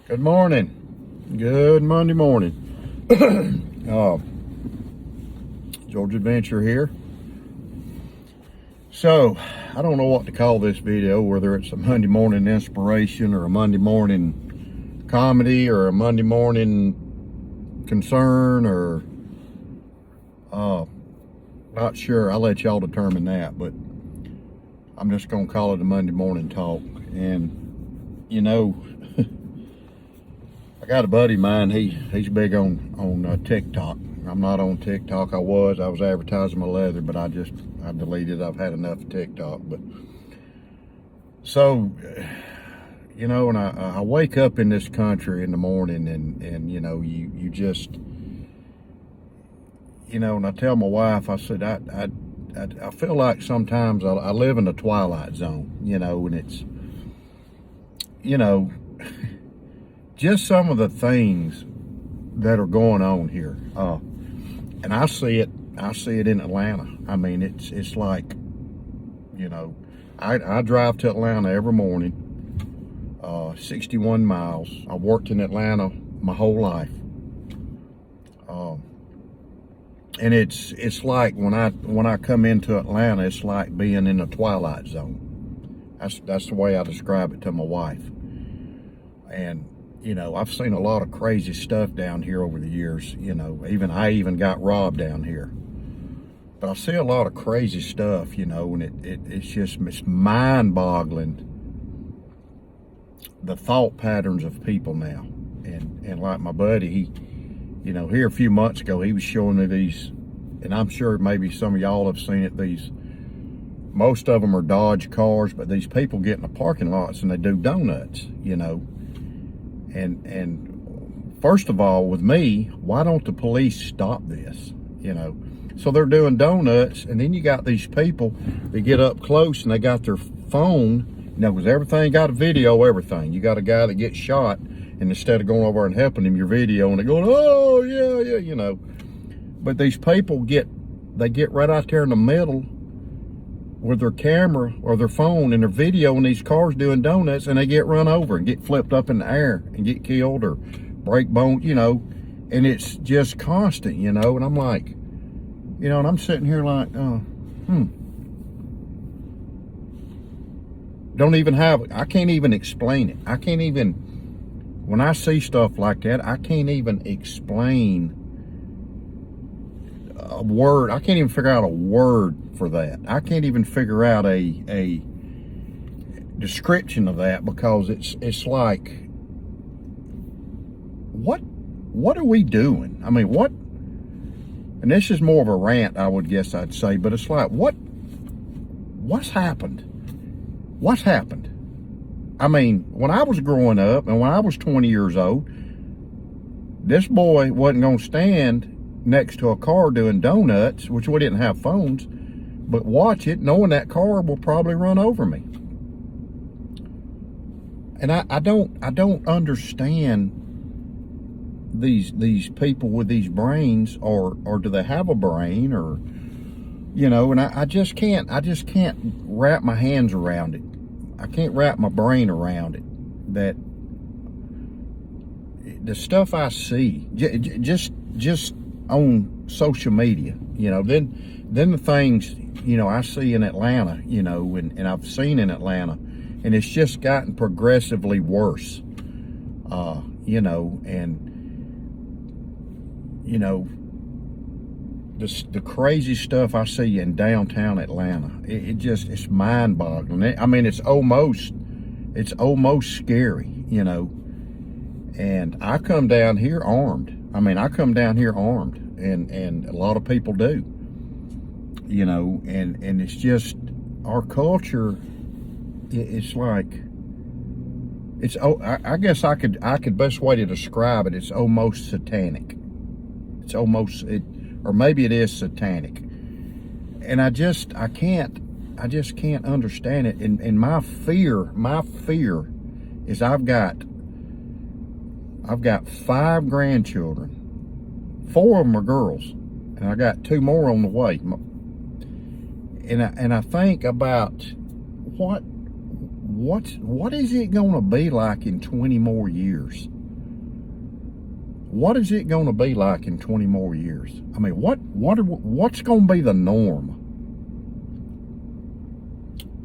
Good morning. Good Monday morning. George Adventure here. So, I don't know what to call this video, whether it's a Monday morning inspiration or a Monday morning comedy or a Monday morning concern or not sure. I'll let y'all determine that, but I'm just gonna call it a Monday morning talk. And you know, I got a buddy of mine, he's big on TikTok. I'm not on TikTok. I was advertising my leather, but I deleted it. I've had enough of TikTok. But so, you know, and I wake up in this country in the morning and you know, you just, you know, and I tell my wife, I said, I feel like sometimes I live in the Twilight Zone, you know, and it's, you know, just some of the things that are going on here. And I see it in Atlanta. I mean, it's like, you know, I drive to Atlanta every morning, 61 miles. I worked in Atlanta my whole life. And it's like when I come into Atlanta, it's like being in the Twilight Zone. That's the way I describe it to my wife. And you know, I've seen a lot of crazy stuff down here over the years. You know, I even got robbed down here. But I see a lot of crazy stuff, you know, and it's mind-boggling, the thought patterns of people now. And like my buddy, he, you know, here a few months ago, he was showing me these, and I'm sure maybe some of y'all have seen it, most of them are Dodge cars, but these people get in the parking lots and they do donuts, you know. And first of all, with me, why don't the police stop this, you know? So they're doing donuts, and then you got these people that get up close and they got their phone, you know, because everything got a video, everything. You got a guy that gets shot, and instead of going over and helping him, your video, and they're going, oh, yeah, you know. But these people get right out there in the middle with their camera or their phone and their video in these cars doing donuts, and they get run over and get flipped up in the air and get killed or break bone, you know. And it's just constant, you know. And I'm like, you know, and I'm sitting here like, I can't even explain it. When I see stuff like that, I can't even explain a word. I can't even figure out a word for that. I can't even figure out a description of that, because it's like, what are we doing? I mean, what? And this is more of a rant, I would guess I'd say, but it's like, what's happened? What's happened? I mean, when I was growing up and when I was 20 years old, this boy wasn't going to stand next to a car doing donuts, which we didn't have phones, but watch it knowing that car will probably run over me. And I don't understand these people with these brains, or do they have a brain, or, you know, and I just can't wrap my hands around it. I can't wrap my brain around it, that the stuff I see just on social media, you know, then the things, you know, I see in Atlanta, you know, and I've seen in Atlanta, and it's just gotten progressively worse, you know, and, you know, the crazy stuff I see in downtown Atlanta, it's mind-boggling. I mean, it's almost scary, you know. And I come down here armed. I mean, I come down here armed, and a lot of people do, you know, and it's just, our culture, it's like, I guess I could best way to describe it, it's almost satanic. It's almost, or maybe it is satanic. And I just can't understand it. And my fear is I've got 5 grandchildren. 4 of them are girls, and I got 2 more on the way. And I think about what is it going to be like in 20 more years? What is it going to be like in 20 more years? I mean, what's going to be the norm?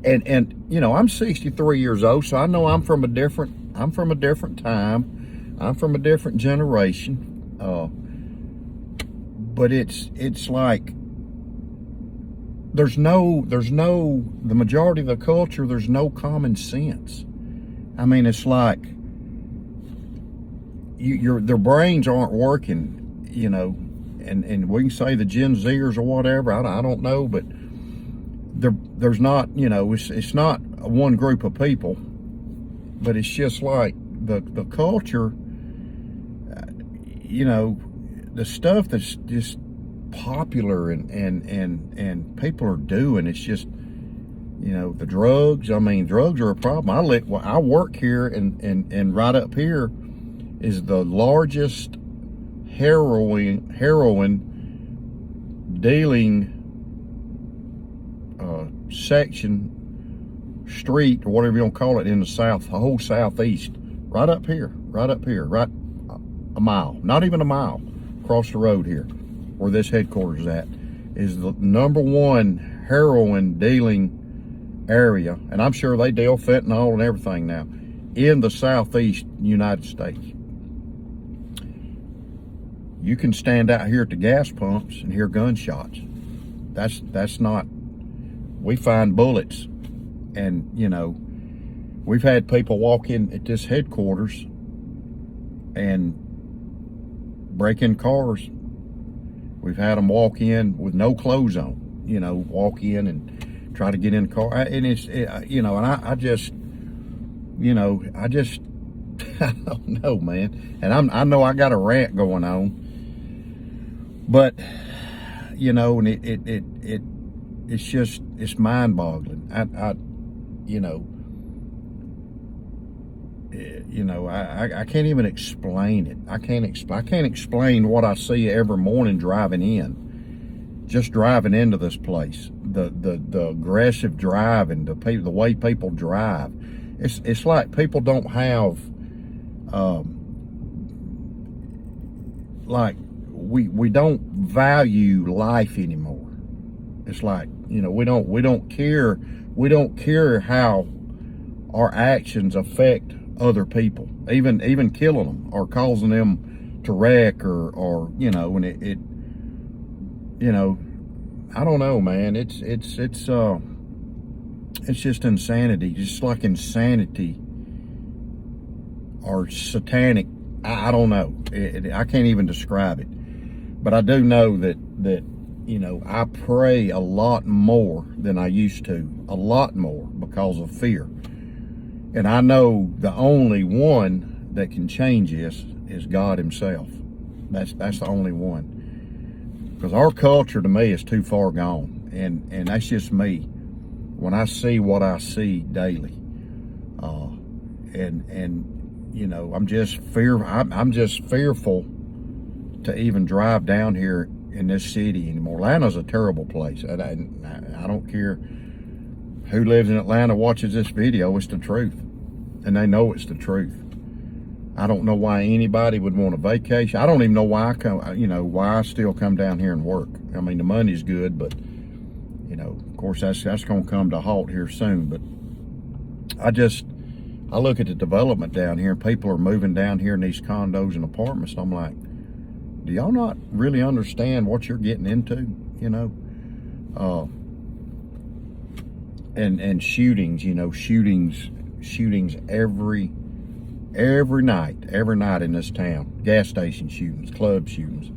And you know, I'm 63 years old, so I know I'm from a different time. I'm from a different generation. But it's like the majority of the culture, there's no common sense. I mean, it's like their brains aren't working, you know, and we can say the Gen Zers or whatever, I don't know, but there's not, you know, it's not one group of people, but it's just like the culture, you know, the stuff that's just popular and people are doing, it's just, you know, the drugs. I mean, drugs are a problem. I work here, and right up here is the largest heroin dealing section, street, or whatever you want to call it, in the South, the whole Southeast. Right up here, right a mile, not even a mile, across the road here, where this headquarters is at, is the #1 heroin dealing area, and I'm sure they deal fentanyl and everything now, in the Southeast United States. You can stand out here at the gas pumps and hear gunshots. That's not, we find bullets, and you know, we've had people walk in at this headquarters and break in cars. We've had them walk in with no clothes on, you know, walk in and try to get in the car. And you know, and I just, you know, I don't know, man. And I know I got a rant going on, but you know, and it's just, it's mind-boggling. I can't even explain it. I can't explain what I see every morning driving in. Just driving into this place, the aggressive driving, the way people drive. It's like people don't have, like we don't value life anymore. It's like, you know, we don't care how our actions affect other people, even killing them or causing them to wreck or you know, and it you know, I don't know, man. It's just insanity, just like insanity or satanic. I don't know. I can't even describe it, but I do know that you know, I pray a lot more than I used to, a lot more, because of fear. And I know the only one that can change this is God himself. That's the only one. Because our culture, to me, is too far gone. And that's just me. When I see what I see daily. And you know, I'm just fearful to even drive down here in this city anymore. Atlanta's a terrible place. I don't care who lives in Atlanta watches this video. It's the truth, and they know it's the truth. I don't know why anybody would want a vacation. I don't even know why why I still come down here and work. I mean, the money's good, but you know, of course, that's going to come to a halt here soon. But I look at the development down here, and people are moving down here in these condos and apartments, and I'm like, do y'all not really understand what you're getting into? You know, and shootings. You know, shootings every night in this town. Gas station shootings, club shootings,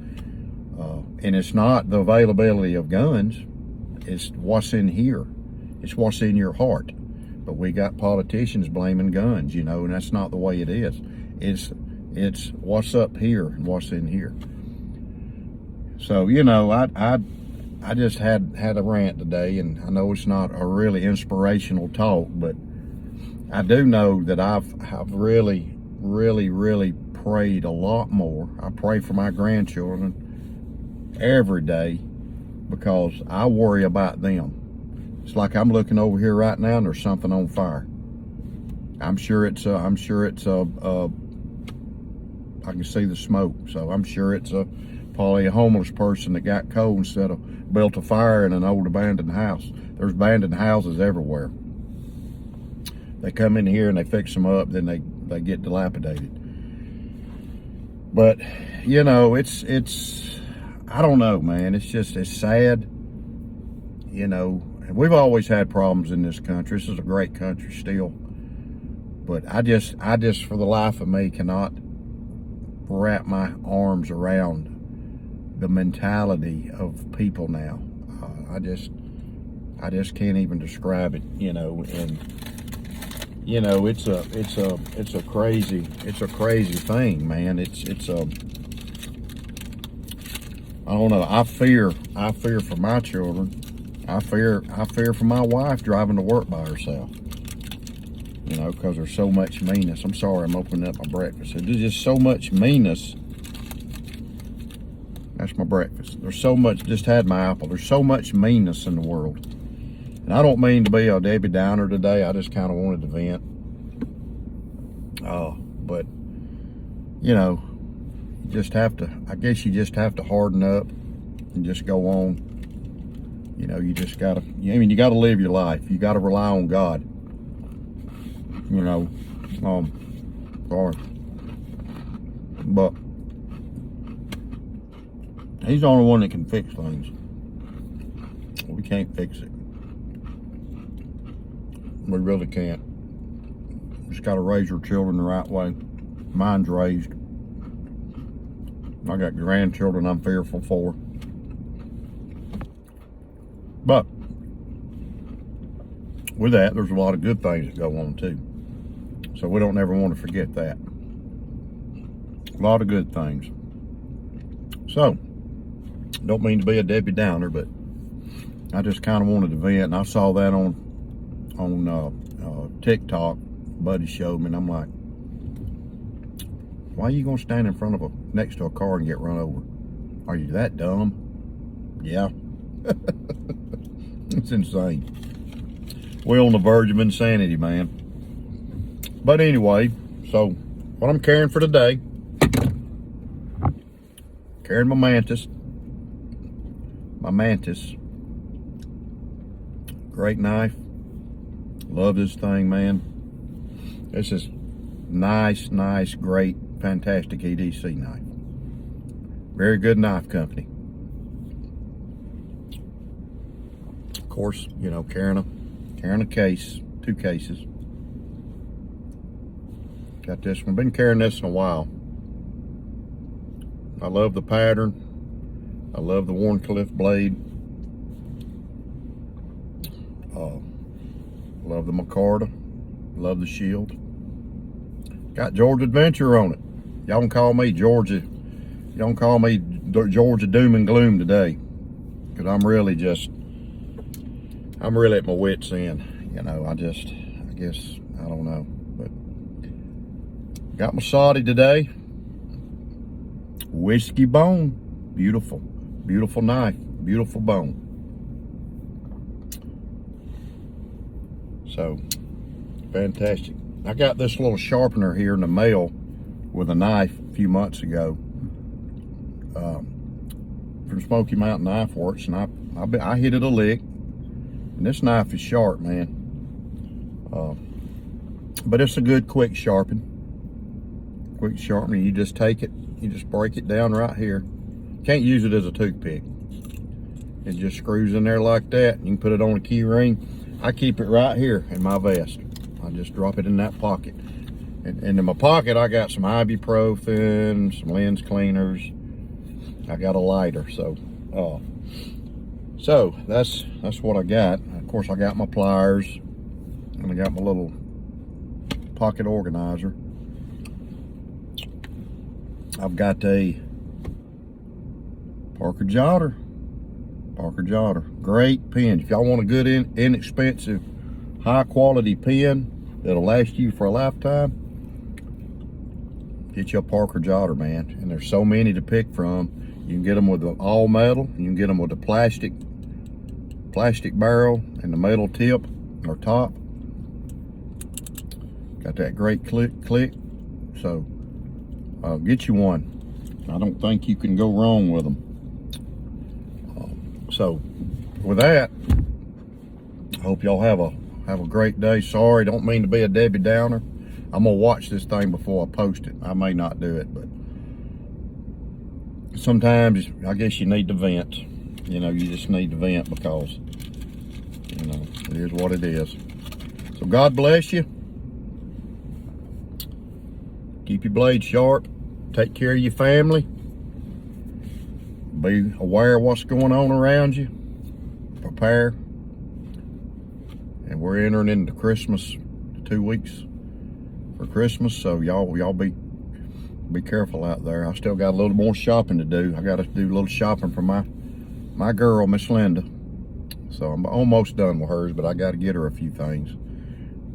and it's not the availability of guns. It's what's in here. It's what's in your heart. But we got politicians blaming guns, you know, and that's not the way it is. It's what's up here and what's in here. So, you know, I just had a rant today, and I know it's not a really inspirational talk, but I do know that I've really, really, really prayed a lot more. I pray for my grandchildren every day because I worry about them. It's like I'm looking over here right now and there's something on fire. I'm sure it's I can see the smoke, so I'm sure it's probably a homeless person that got cold instead of built a fire in an old abandoned house. There's abandoned houses everywhere. They come in here and they fix them up, then they get dilapidated. But you know, it's I don't know, man. It's sad. You know, and we've always had problems in this country. This is a great country still. But I just for the life of me cannot wrap my arms around the mentality of people now. I just can't even describe it, you know. And you know, it's a crazy thing, man. It's I don't know. I fear for my children. I fear for my wife driving to work by herself. You know, because there's so much meanness. I'm sorry, I'm opening up my breakfast. There's just so much meanness. That's my breakfast. There's so much, just had my apple. There's so much meanness in the world. And I don't mean to be a Debbie Downer today. I just kind of wanted to vent. But, you know, you just have to, I guess you just have to harden up and just go on. You know, you just gotta, I mean, you gotta live your life. You gotta rely on God. You know, sorry. But he's the only one that can fix things. We can't fix it. We really can't. Just gotta raise your children the right way. Mine's raised. I got grandchildren I'm fearful for. But with that, there's a lot of good things that go on too. So we don't ever want to forget that. A lot of good things. So, don't mean to be a Debbie Downer, but I just kind of wanted to vent. And I saw that on TikTok. Buddy showed me, and I'm like, why are you gonna stand in front of next to a car and get run over? Are you that dumb? Yeah. It's insane. We're on the verge of insanity, man. But anyway, so what I'm carrying for today, carrying my Mantis. Great knife. Love this thing, man. This is nice, great, fantastic EDC knife. Very good knife company. Of course, you know, carrying a case, 2 cases. Got this one. Been carrying this in a while. I love the pattern. I love the Warncliffe blade. Love the micarta. Love the shield. Got Georgia Adventure on it. Y'all can call me Georgia. Y'all can call me Georgia Doom and Gloom today, because I'm really at my wit's end. You know, I guess, I don't know. But got my Saudi today. Whiskey bone. Beautiful. Beautiful knife. Beautiful bone. So, fantastic. I got this little sharpener here in the mail with a knife a few months ago from Smoky Mountain Knife Works, and I hit it a lick. And this knife is sharp, man. But it's a good quick sharpen. Quick sharpening. You just take it, you just break it down right here. Can't use it as a toothpick. It just screws in there like that. You can put it on a key ring. I keep it right here in my vest. I just drop it in that pocket. And in my pocket, I got some ibuprofen, some lens cleaners. I got a lighter. So that's what I got. Of course, I got my pliers, and I got my little pocket organizer. I've got a Parker Jotter. Great pen. If y'all want a good, inexpensive, high quality pen that'll last you for a lifetime, get you a Parker Jotter, man. And there's so many to pick from. You can get them with the all metal. You can get them with the plastic barrel and the metal tip or top. Got that great click. So get you one. I don't think you can go wrong with them. So with that, I hope y'all have a great day. Sorry, don't mean to be a Debbie Downer. I'm gonna watch this thing before I post it. I may not do it, but sometimes I guess you need to vent. You know, you just need to vent because, you know, it is what it is. So God bless you. Keep your blade sharp. Take care of your family. Be aware of what's going on around you. Prepare. And we're entering into Christmas, 2 weeks for Christmas, so y'all be careful out there. I still got a little more shopping to do. I got to do a little shopping for my girl, Miss Linda. So I'm almost done with hers, but I got to get her a few things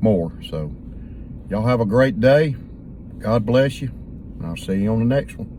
more. So y'all have a great day. God bless you, and I'll see you on the next one.